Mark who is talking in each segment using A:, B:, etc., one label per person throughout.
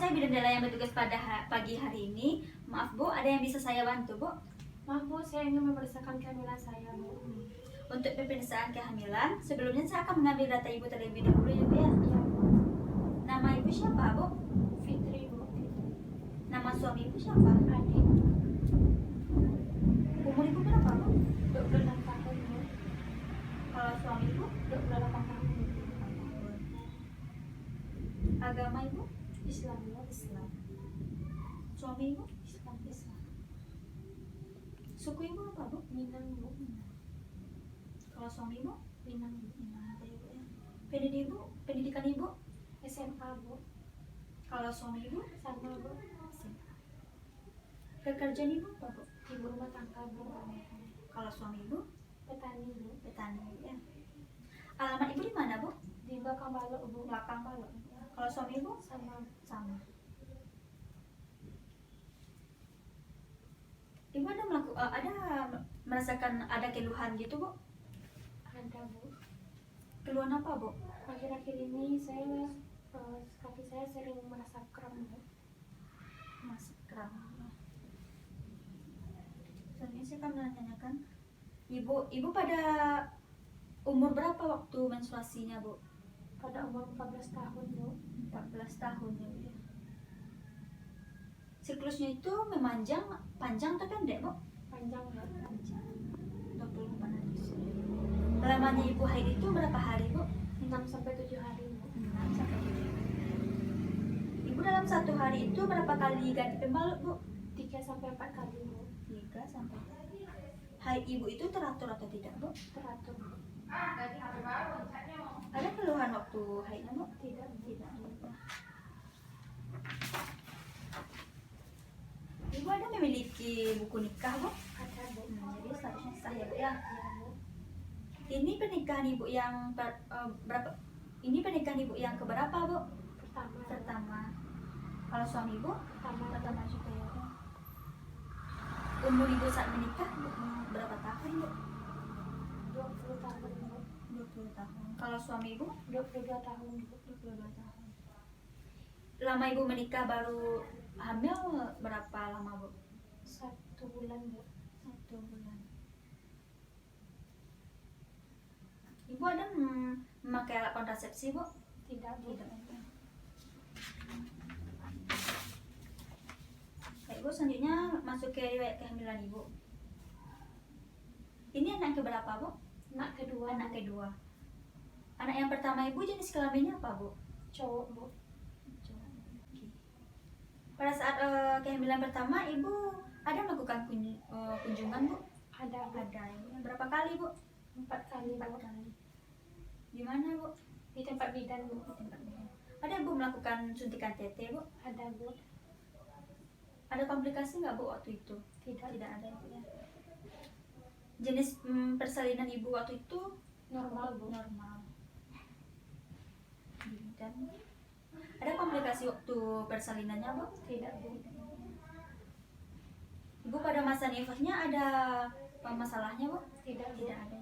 A: saya bidan Dela yang bertugas pada pagi hari ini. Maaf Bu, ada yang bisa saya bantu Bu?
B: Maaf Bu, saya ingin memeriksakan kehamilan saya Bu.
A: Untuk pemeriksaan kehamilan, sebelumnya saya akan mengambil data Ibu terlebih dahulu ya Bu ya.
B: Iya Bu.
A: Nama Ibu siapa Bu?
B: Fitri Bu.
A: Nama suami Ibu siapa?
B: Adik.
A: Umur Ibu berapa Bu?
B: 26 tahun Bu.
A: Kalau suami Ibu?
B: 28 tahun Bu.
A: Agama Ibu?
B: Islam Bu.
A: Islam. Suami Ibu?
B: Islam.
A: Suku Ibu apa Bu?
B: Minang Bu.
A: Kalau suami Ibu?
B: Minang Bu.
A: Ada ya Bu ya. Pendidikan Ibu?
B: SMA Bu.
A: Kalau suami Ibu?
B: Sama Bu.
A: Pekerjaan Ibu apa Bu?
B: Ibu rumah tangga Bu.
A: Kalau suami Ibu?
B: Petani Bu.
A: Petani ya. Alamat Ibu di mana Bu?
B: Di belakang balok Bu.
A: Belakang Balok. Kalau suami Ibu?
B: Sama.
A: Ibu ada merasakan ada keluhan gitu Bu?
B: Ada Bu.
A: Keluhan apa Bu?
B: Akhir-akhir ini saya kaki saya sering merasa kram Bu.
A: Mas kram. Selanjutnya saya akan menanyakan Ibu pada umur berapa waktu menstruasinya Bu?
B: Pada umur 14 tahun Bu.
A: 14 tahun ya Bu ya. Siklusnya itu memanjang, panjang atau pendek Bu?
B: Panjang Bu.
A: Panjang. 24 hari. Lamanya Ibu haid itu berapa hari Bu?
B: 6 sampai 7 hari Bu.
A: 6 sampai 7 hari. Ibu dalam satu hari itu berapa kali ganti pembalut Bu?
B: 3 sampai 4 kali Bu.
A: 3 sampai 4. Haid Ibu itu teratur atau tidak Bu?
B: Teratur Bu.
A: Ada keluhan waktu haidnya Bu?
B: Tidak Bu.
A: Tidak. Ibu ada memiliki buku nikah Bu?
B: Ada Bu.
A: Jadi statusnya sah ya Bu ya.
B: Iya Bu.
A: Ini pernikahan Ibu yang berapa? Ini pernikahan Ibu yang keberapa Bu?
B: Pertama.
A: Pertama. Kalau suami Ibu?
B: Pertama.
A: Pertama juga ya Bu. Umur Ibu saat menikah Bu, berapa tahun Bu?
B: 20 tahun Bu.
A: 20 tahun. Kalau suami Ibu?
B: 22 tahun Bu.
A: 22 tahun. Lama Ibu menikah baru hamil berapa lama Bu?
B: 1 bulan Bu.
A: 1 bulan. Ibu ada memakai alat kontrasepsi Bu?
B: Tidak Bu.
A: Tidak. Baik Bu, selanjutnya masuk ke riwayat kehamilan Ibu. Ini anak keberapa Bu?
B: Anak kedua.
A: Anak kedua. Anak yang pertama Ibu jenis kelaminnya apa Bu?
B: Cowok Bu.
A: Oke. Pada saat kehamilan pertama Ibu ada melakukan kunjungan Bu?
B: Ada Bu.
A: Ada. Berapa kali Bu?
B: 4 kali
A: 4
B: Bu.
A: kali. Di mana Bu?
B: Di tempat bidan Bu.
A: Ada Bu melakukan suntikan TT Bu?
B: Ada Bu.
A: Ada komplikasi nggak Bu waktu itu?
B: Tidak.
A: Tidak ada ya. Jenis persalinan Ibu waktu itu
B: Normal Bu.
A: normal. Dan ada komplikasi waktu persalinannya Bu?
B: Tidak Bu.
A: Ibu pada masa nifasnya ada masalahnya Bu?
B: Tidak Bu.
A: Tidak ada.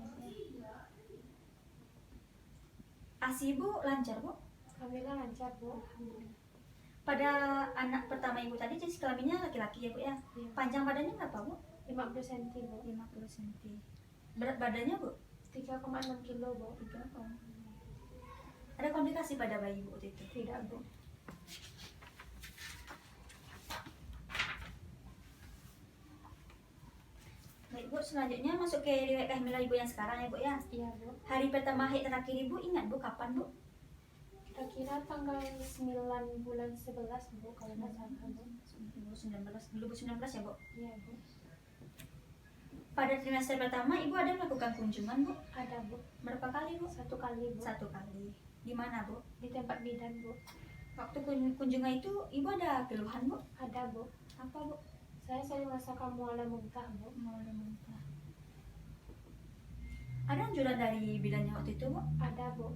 A: ASI Ibu lancar Bu?
B: Kehamilan lancar Bu. Alhamdulillah.
A: Pada anak pertama Ibu tadi jenis kelaminnya laki-laki ya Bu ya?
B: Iya.
A: Panjang badannya berapa Bu?
B: 50 cm Bu.
A: 50 cm. Berat badannya Bu?
B: 3,6 kilo Bu.
A: 3. Ada komplikasi pada bayi Ibu waktu itu?
B: Tidak Bu.
A: Baik Bu, selanjutnya masuk ke riwayat kehamilan Ibu yang sekarang ya Bu ya?
B: Iya Bu.
A: Hari pertama haid terakhir Ibu ingat Bu kapan Bu?
B: Kira-kira tanggal 9 bulan 11 Bu kalau nggak salah Bu.
A: 2019 ya Bu?
B: Iya Bu.
A: Pada trimester pertama Ibu ada melakukan kunjungan Bu?
B: Ada Bu.
A: Berapa kali Bu?
B: 1 kali Bu.
A: 1 kali. Di mana Bu?
B: Di tempat bidan Bu.
A: Waktu kunjungan itu Ibu ada keluhan Bu?
B: Ada Bu.
A: Apa Bu?
B: Saya sering merasakan mual muntah Bu.
A: Mau muntah. Ada anjuran dari bidannya waktu itu Bu?
B: Ada Bu.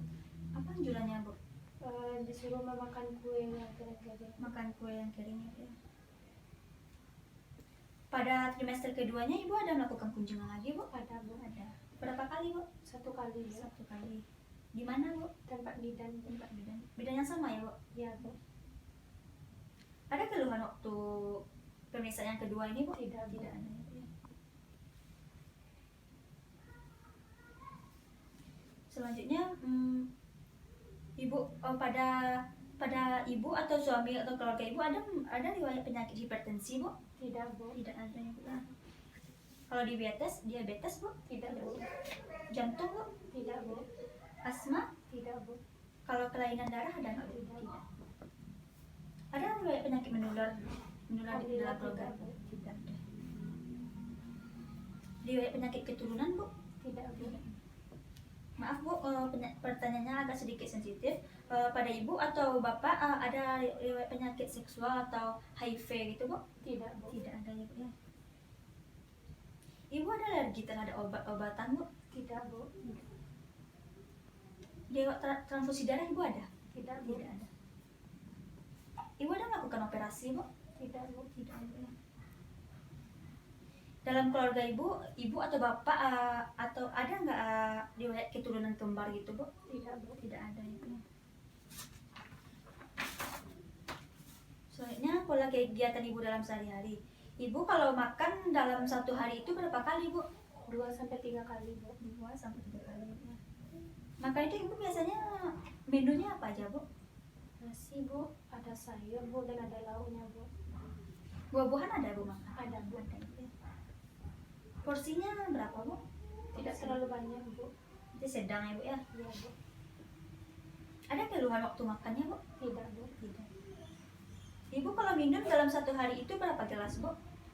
A: Apa anjurannya Bu?
B: Disuruh memakan kue yang kering-kering.
A: Makan kue yang kering ya. Pada trimester keduanya Ibu ada melakukan kunjungan lagi Bu?
B: Ada Bu.
A: Ada. Berapa kali Bu?
B: 1 kali Bu.
A: 1 kali. Di mana Bu?
B: Tempat bidan Bu.
A: Tempat bidan. Bidan yang sama ya Bu?
B: Iya Bu.
A: keluhan waktu pemeriksaan yang kedua ini, Bu?
B: Tidak, Bu.
A: Tidak ada. Ya. Selanjutnya, ibu pada ibu atau suami atau keluarga ibu ada riwayat penyakit hipertensi, Bu?
B: Tidak, Bu.
A: Tidak ada ya, Bu. Kalau diabetes, Bu?
B: Tidak, Bu.
A: Jantung, Bu?
B: Tidak, Bu.
A: Asma?
B: Tidak, Bu.
A: Kalau kelainan darah ada nggak, Bu?
B: Tidak.
A: Ada riwayat penyakit menular di
B: Alhamdulillah,
A: dalam keluarga?
B: tidak, Bu.
A: Tidak ada. Riwayat penyakit keturunan, Bu?
B: Tidak, Bu.
A: Maaf, Bu, pertanyaannya agak sedikit sensitif. Pada ibu atau bapak ada riwayat penyakit seksual atau HIV gitu, Bu?
B: Tidak, Bu.
A: Tidak ada ya, Bu ya. Ibu ada alergi terhadap obat-obatan, Bu?
B: Tidak, Bu.
A: Dia transfusi darah ibu ada?
B: Tidak, Bu.
A: Tidak ada. Ibu ada melakukan operasi, Bu?
B: Tidak, Bu.
A: Tidak ada ya. Dalam keluarga ibu atau bapak atau ada nggak riwayat keturunan kembar gitu, Bu?
B: Tidak, Bu.
A: Tidak ada ya, Bu ya. Soalnya pola kegiatan ibu dalam sehari-hari. Ibu kalau makan dalam satu hari itu berapa kali, Bu?
B: 2-3 kali, Bu.
A: 2 sampai 3 kali. Ya. Maka itu ibu biasanya menunya apa aja, Bu?
B: Nasi, Bu. Ada sayur, Bu, dan ada lauknya, Bu.
A: Buah-buahan ada, Bu, makan?
B: Ada, Bu.
A: Ada, ya. Porsinya berapa, Bu?
B: Tidak terlalu banyak, Bu.
A: Itu sedang ya, Bu ya.
B: Iya, Bu.
A: Ada keluhan waktu makannya, Bu?
B: Tidak, Bu.
A: Tidak. Ibu kalau minum dalam satu hari itu berapa gelas, Bu?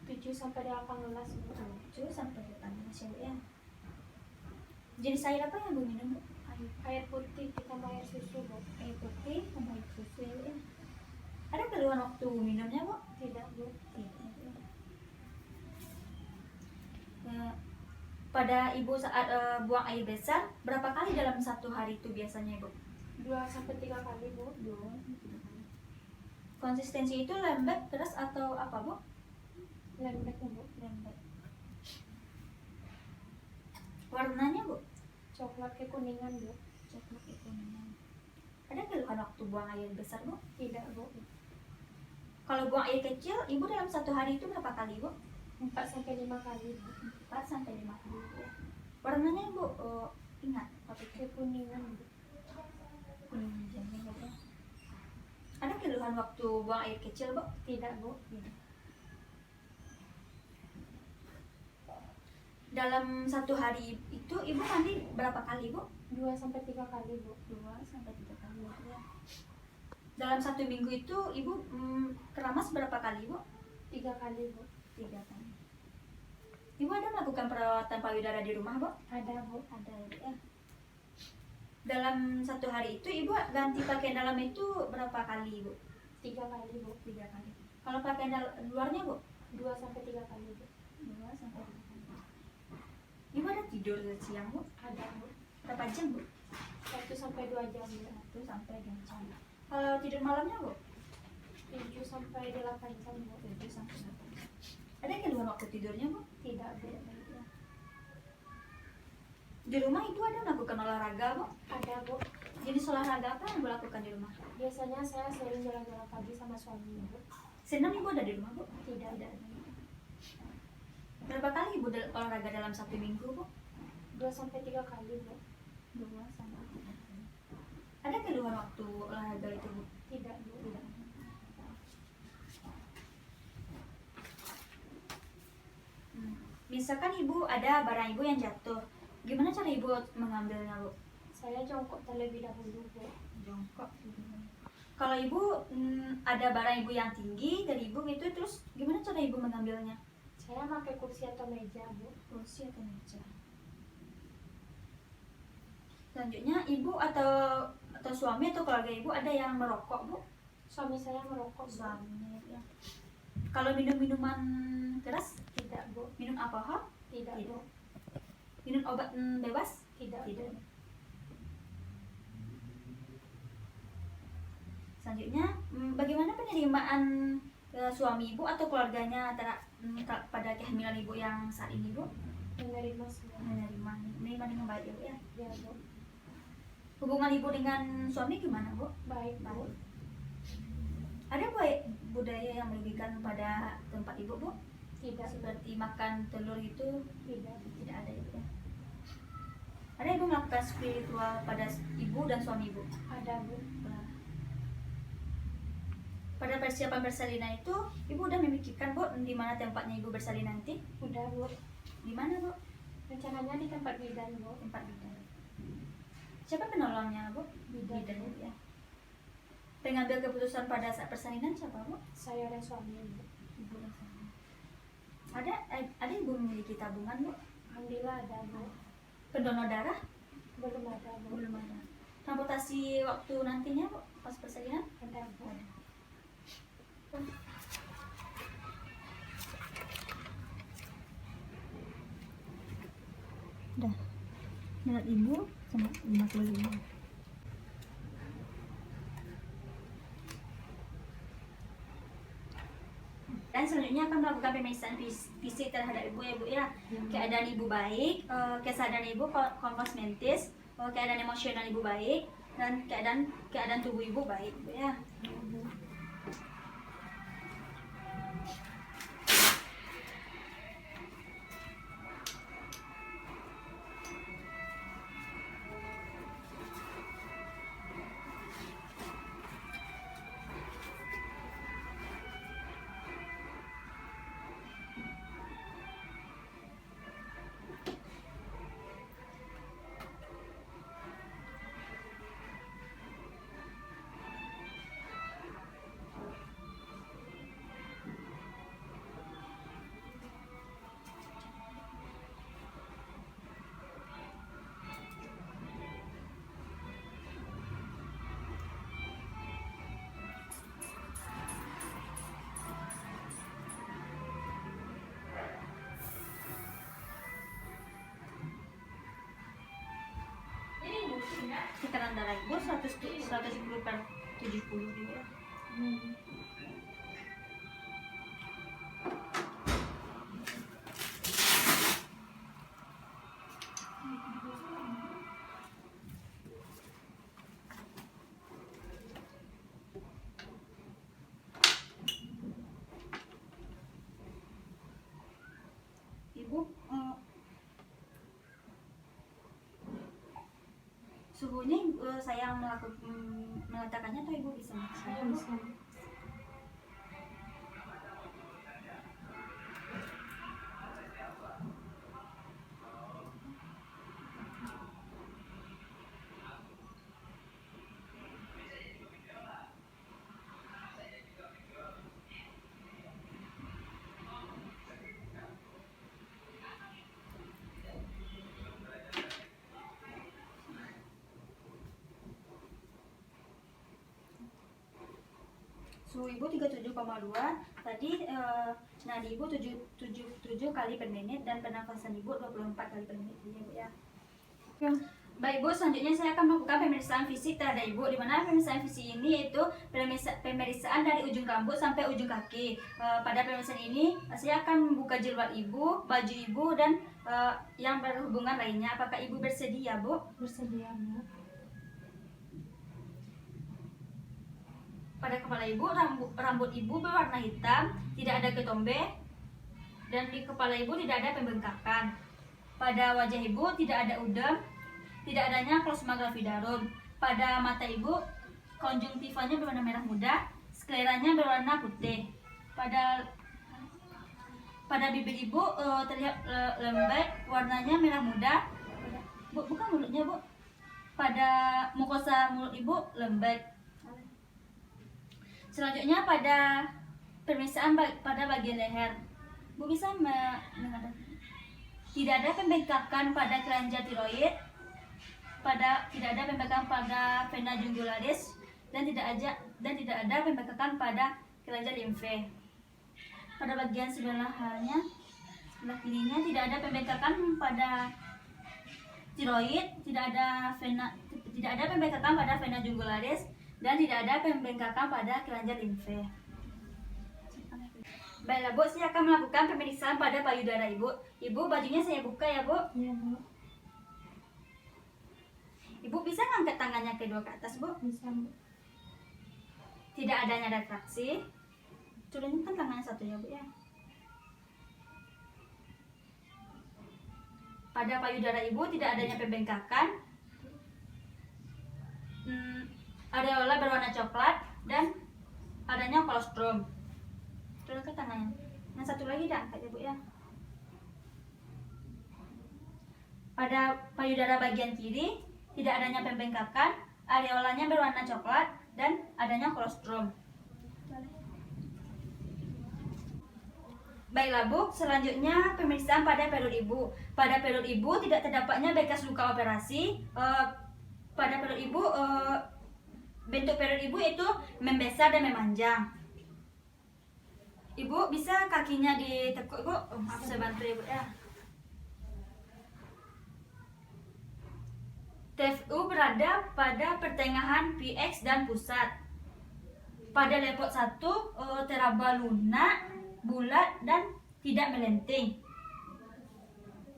B: 7-18, Bu.
A: 7 sampai 8 gelas ya, Bu ya. Jenis air apa yang Bu minum, Bu?
B: Air putih ditambah air susu, Bu.
A: Air putih tambah air susu ya, Bu ya. Ada keluhan waktu minumnya, Bu?
B: Tidak, Bu.
A: Tidak. Ya, pada ibu saat buang air besar berapa kali dalam satu hari itu biasanya, Bu?
B: 2-3 kali, Bu.
A: 2, 3 kali. Konsistensi itu lembek, keras atau apa, Bu?
B: Lembek, Bu.
A: Lembek. Warnanya, Bu?
B: Coklat kekuningan, Bu.
A: Coklat kekuningan. Ada keluhan waktu buang air besar, Bu?
B: Tidak, Bu.
A: Kalau buang air kecil, ibu dalam satu hari itu berapa kali, Bu?
B: 4-5 kali, Bu.
A: 4 sampai 5 kali, Bu. Warnanya, Bu, ingat apa itu?
B: Kekuningan, Bu.
A: Kuning jamnya, Bu. Ada keluhan waktu buang air kecil, Bu?
B: Tidak, Bu.
A: Tidak. Dalam satu hari itu ibu mandi berapa kali, Bu?
B: 2-3 kali, Bu.
A: 2 sampai 3 kali, Bu ya. Dalam satu minggu itu ibu keramas berapa kali, Bu?
B: 3 kali, Bu.
A: 3 kali. Ibu ada melakukan perawatan payudara di rumah, Bu?
B: Ada, Bu.
A: Ada ya, Bu ya. Dalam satu hari itu ibu ganti pakaian dalam itu berapa kali, Bu?
B: 3 kali, Bu.
A: 3 kali. Kalau pakaian luarnya, Bu?
B: 2-3 kali, Bu.
A: 2 sampai 3 kali. Ibu ada tidur siang, Bu?
B: Ada, Bu.
A: Berapa jam, Bu?
B: 1-2 jam, Bu.
A: 1 sampai 2 jam. Kalau tidur malamnya, Bu?
B: 7-8 jam, Bu.
A: 7 sampai 8 jam. Ada keluhan waktu tidurnya, Bu?
B: Tidak, Bu.
A: Di rumah ibu ada melakukan olahraga, Bu?
B: Ada, Bu.
A: Jenis olahraga apa yang ibu lakukan di rumah?
B: Biasanya saya sering jalan-jalan pagi sama suami, Bu.
A: Senam ibu ada di rumah, Bu?
B: Tidak.
A: Tidak ada. Berapa kali ibu olahraga dalam satu minggu, Bu?
B: 2-3 kali, Bu.
A: 2 sampai 3 kali. Ada keluhan waktu olahraga itu, Bu?
B: Tidak, Bu.
A: Tidak. Misalkan ibu ada barang ibu yang jatuh, gimana cara ibu mengambilnya, Bu?
B: Saya jongkok terlebih dahulu, Bu.
A: Jongkok. Kalau ibu ada barang ibu yang tinggi dari ibu gitu, terus gimana cara ibu mengambilnya?
B: Saya pakai kursi atau meja, Bu.
A: Kursi atau meja. Selanjutnya ibu atau suami atau keluarga ibu ada yang merokok, Bu?
B: Suami saya merokok, Bu.
A: Suaminya ya. Kalau minum minuman keras,
B: Tidak, Bu.
A: minum alkohol,
B: Tidak, Bu.
A: minum obat bebas,
B: Tidak,
A: tidak.
B: Bu.
A: Selanjutnya, bagaimana penerimaan suami ibu atau keluarganya pada kehamilan ibu yang saat ini, Bu?
B: Menerima semua.
A: Menerima dengan baik, Bu ya.
B: Ya, Bu.
A: Hubungan ibu dengan suami gimana, Bu?
B: Baik, Bu.
A: Baik. Ada budaya yang merugikan pada tempat ibu, Bu?
B: Tidak.
A: Seperti makan telur gitu?
B: Tidak.
A: Tidak ada ibu ya. Ada ibu melakukan spiritual pada ibu dan suami ibu?
B: Ada, Bu.
A: Pada persiapan bersalinan itu, ibu udah memikirkan, Bu, di mana tempatnya ibu bersalin nanti?
B: Udah, Bu.
A: Di mana, Bu?
B: Rencananya di tempat bidan, Bu.
A: Tempat bidan. Siapa penolongnya, Bu?
B: Bidan.
A: Bu, ya. Pengambil keputusan pada saat persalinan siapa, Bu?
B: Saya dan suami, Bu.
A: Ibu dan suami. Ada ibu memiliki tabungan, Bu?
B: Alhamdulillah ada, Bu.
A: Pendonor darah?
B: Belum ada, Bu.
A: Belum ada. Transportasi waktu nantinya, Bu, pas persalinan?
B: Ada, Bu.
A: Ada. Udah. Lihat ibu sama 55. Dan selanjutnya akan melakukan pemeriksaan fisik terhadap ibu ya, Bu ya. Keadaan ibu baik, kesadaran ibu konsumsi mentis, keadaan emosional ibu baik, dan keadaan tubuh ibu baik, Bu ya. Tekanan darah ibu 110/70 gitu ya. Ibu suhunya saya meletakkannya atau ibu bisa?
B: Saya bisa.
A: Suhu ibu 37,2. Tadi nadi ibu 77 kali per menit dan pernafasan ibu 24 kali per menit ya, Bu ya. Baik, Bu, selanjutnya saya akan melakukan pemeriksaan fisik terhadap ibu, di mana pemeriksaan fisik ini yaitu pemeriksaan dari ujung rambut sampai ujung kaki. Pada pemeriksaan ini saya akan membuka jilbab ibu, baju ibu, dan yang berhubungan lainnya. Apakah ibu bersedia, Bu?
B: Bersedia, Bu.
A: Pada kepala ibu, rambut ibu berwarna hitam, tidak ada ketombe, dan di kepala ibu tidak ada pembengkakan. Pada wajah ibu tidak ada udem, tidak adanya klosma gravidarum. Pada mata ibu, konjungtivanya berwarna merah muda, skleranya berwarna putih. Pada bibir ibu terlihat lembek, warnanya merah muda. Bu, bukan mulutnya, Bu. Pada mukosa mulut ibu lembek. Selanjutnya pada pemeriksaan pada bagian leher, Bu bisa mendengar? Tidak ada pembengkakan pada kelenjar tiroid, tidak ada pembengkakan pada vena jugularis, dan tidak ada pembengkakan pada kelenjar limfe. Pada bagian sebelah kirinya tidak ada pembengkakan pada tiroid, tidak ada pembengkakan pada vena jugularis, dan tidak ada pembengkakan pada kelenjar limfe. Baiklah, Bu, saya akan melakukan pemeriksaan pada payudara ibu. Ibu, bajunya saya buka ya, Bu.
B: Iya, Bu.
A: Ibu bisa ngangkat tangannya kedua ke atas, Bu.
B: Bisa, Bu.
A: Tidak adanya retraksi. Turunkan tangan satu ya Bu ya. Pada payudara ibu tidak adanya pembengkakan, areola berwarna coklat, dan adanya kolostrum. Turunkan tangannya. Yang satu lagi diangkat ya Bu ya. Pada payudara bagian kiri tidak adanya pembengkakan, areolanya berwarna coklat, dan adanya kolostrum. Baiklah Bu, selanjutnya pemeriksaan pada perut ibu. Pada perut ibu tidak terdapatnya bekas luka operasi. Pada perut ibu, bentuk perut ibu itu membesar dan memanjang. Ibu bisa kakinya ditekuk Bu. Aku bisa bantu Ibu ya. TFU berada pada pertengahan PX dan pusat. Pada lepot 1 teraba lunak, bulat, dan tidak melenting.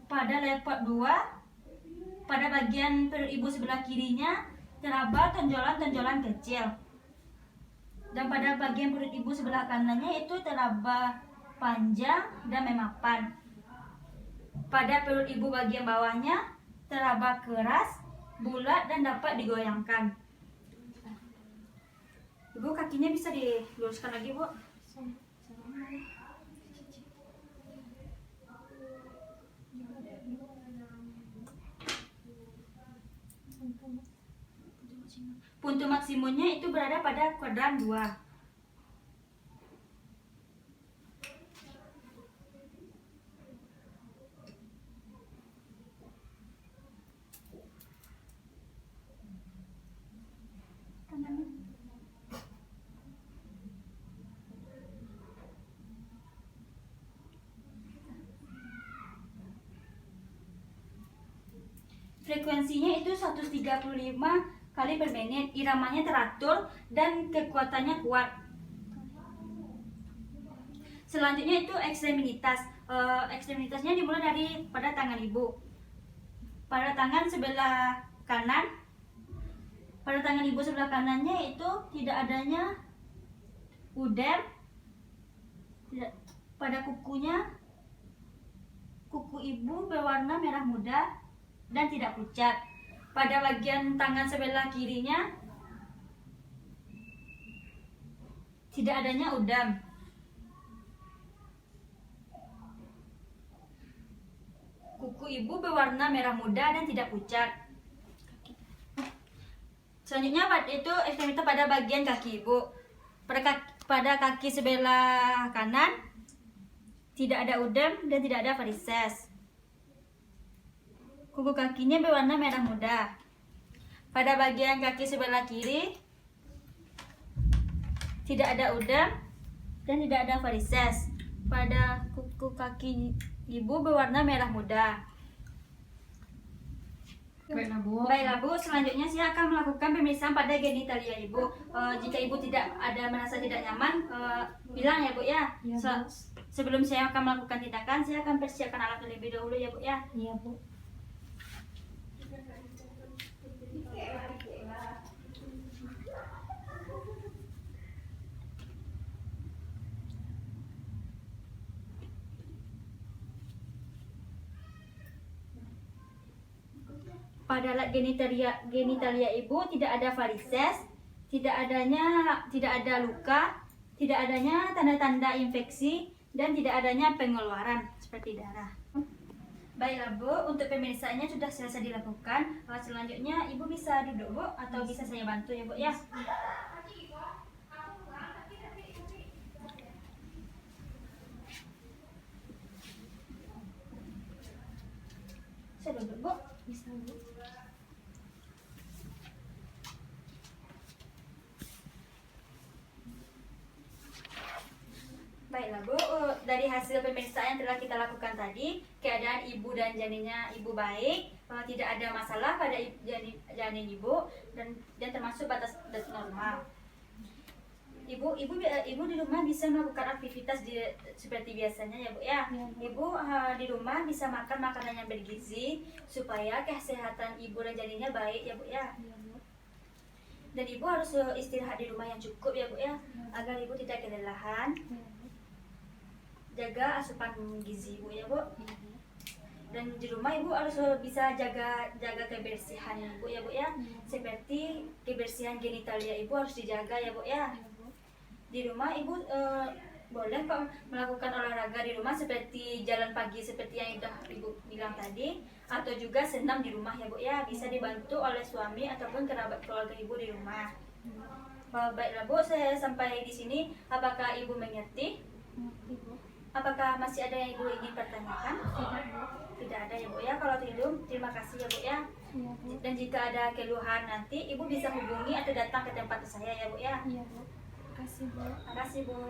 A: Pada lepot 2, pada bagian perut ibu sebelah kirinya teraba tonjolan-tonjolan kecil. Dan pada bagian perut ibu sebelah kanannya itu teraba panjang dan memapan. Pada perut ibu bagian bawahnya teraba keras, bulat, dan dapat digoyangkan. Ibu kakinya bisa diluruskan lagi Bu. Puntu maksimumnya itu berada pada kuadran 2. Frekuensinya itu 135 kali per menit. Iramanya teratur dan kekuatannya kuat. Selanjutnya itu ekstremitas. Ekstremitasnya dimulai dari pada tangan ibu. Pada tangan sebelah kanan, pada tangan ibu sebelah kanannya itu tidak adanya udem. Pada kukunya, kuku ibu berwarna merah muda dan tidak pucat. Pada bagian tangan sebelah kirinya tidak adanya udam. Kuku ibu berwarna merah muda dan tidak pucat. Selanjutnya itu ekstremitas pada bagian kaki ibu. Pada kaki sebelah kanan tidak ada udem dan tidak ada varises. Kuku kakinya berwarna merah muda. Pada bagian kaki sebelah kiri tidak ada udam dan tidak ada varises. Pada kuku kaki ibu berwarna merah muda. Baiklah Bu, selanjutnya saya akan melakukan pemeriksaan pada genitalia ibu. Jika ibu tidak ada merasa tidak nyaman, bilang ya Bu ya. Sebelum saya akan melakukan tindakan, saya akan persiapkan alat terlebih dahulu ya Bu ya.
B: Iya Bu.
A: Pada alat genitalia ibu tidak ada varises, tidak ada luka, tidak adanya tanda-tanda infeksi, dan tidak adanya pengeluaran seperti darah. Baiklah Bu, untuk pemeriksaannya sudah selesai dilakukan. Selanjutnya ibu bisa duduk Bu, atau bisa saya bantu ya Bu ya. Saya duduk Bu.
B: Bisa Bu.
A: Baiklah Bu, dari hasil pemeriksaan yang telah kita lakukan tadi, keadaan ibu dan janinnya ibu baik, tidak ada masalah pada janin ibu, dan termasuk batas normal. Ibu di rumah bisa melakukan aktivitas seperti biasanya ya Bu ya. Ibu di rumah bisa makan makanan yang bergizi supaya kesehatan ibu dan janinnya baik ya Bu ya. Dan Ibu harus istirahat di rumah yang cukup ya Bu ya, agar Ibu tidak kelelahan.
B: Iya, Bu.
A: Jaga asupan gizi Bu ya Bu.
B: Iya, Bu.
A: Dan di rumah Ibu harus bisa jaga kebersihan Ibu ya Bu ya. Seperti kebersihan genitalia Ibu harus dijaga ya Bu ya.
B: Iya, Bu.
A: Di rumah Ibu boleh kok melakukan olahraga di rumah seperti jalan pagi seperti yang udah Ibu bilang tadi, atau juga senam di rumah ya Bu ya, bisa dibantu oleh suami ataupun kerabat keluarga Ibu di rumah. Baiklah Bu, saya sampai di sini. Apakah Ibu mengerti?
B: Mengerti, Bu.
A: Apakah masih ada yang Ibu ingin pertanyakan?
B: Tidak, Bu.
A: Tidak ada ya Bu ya. Kalau tidak, terima kasih ya Bu ya.
B: Iya, Bu.
A: Dan jika ada keluhan nanti Ibu bisa hubungi atau datang ke tempat saya ya Bu ya.
B: Iya, Bu. Terima kasih, Bu.
A: Terima kasih Bu.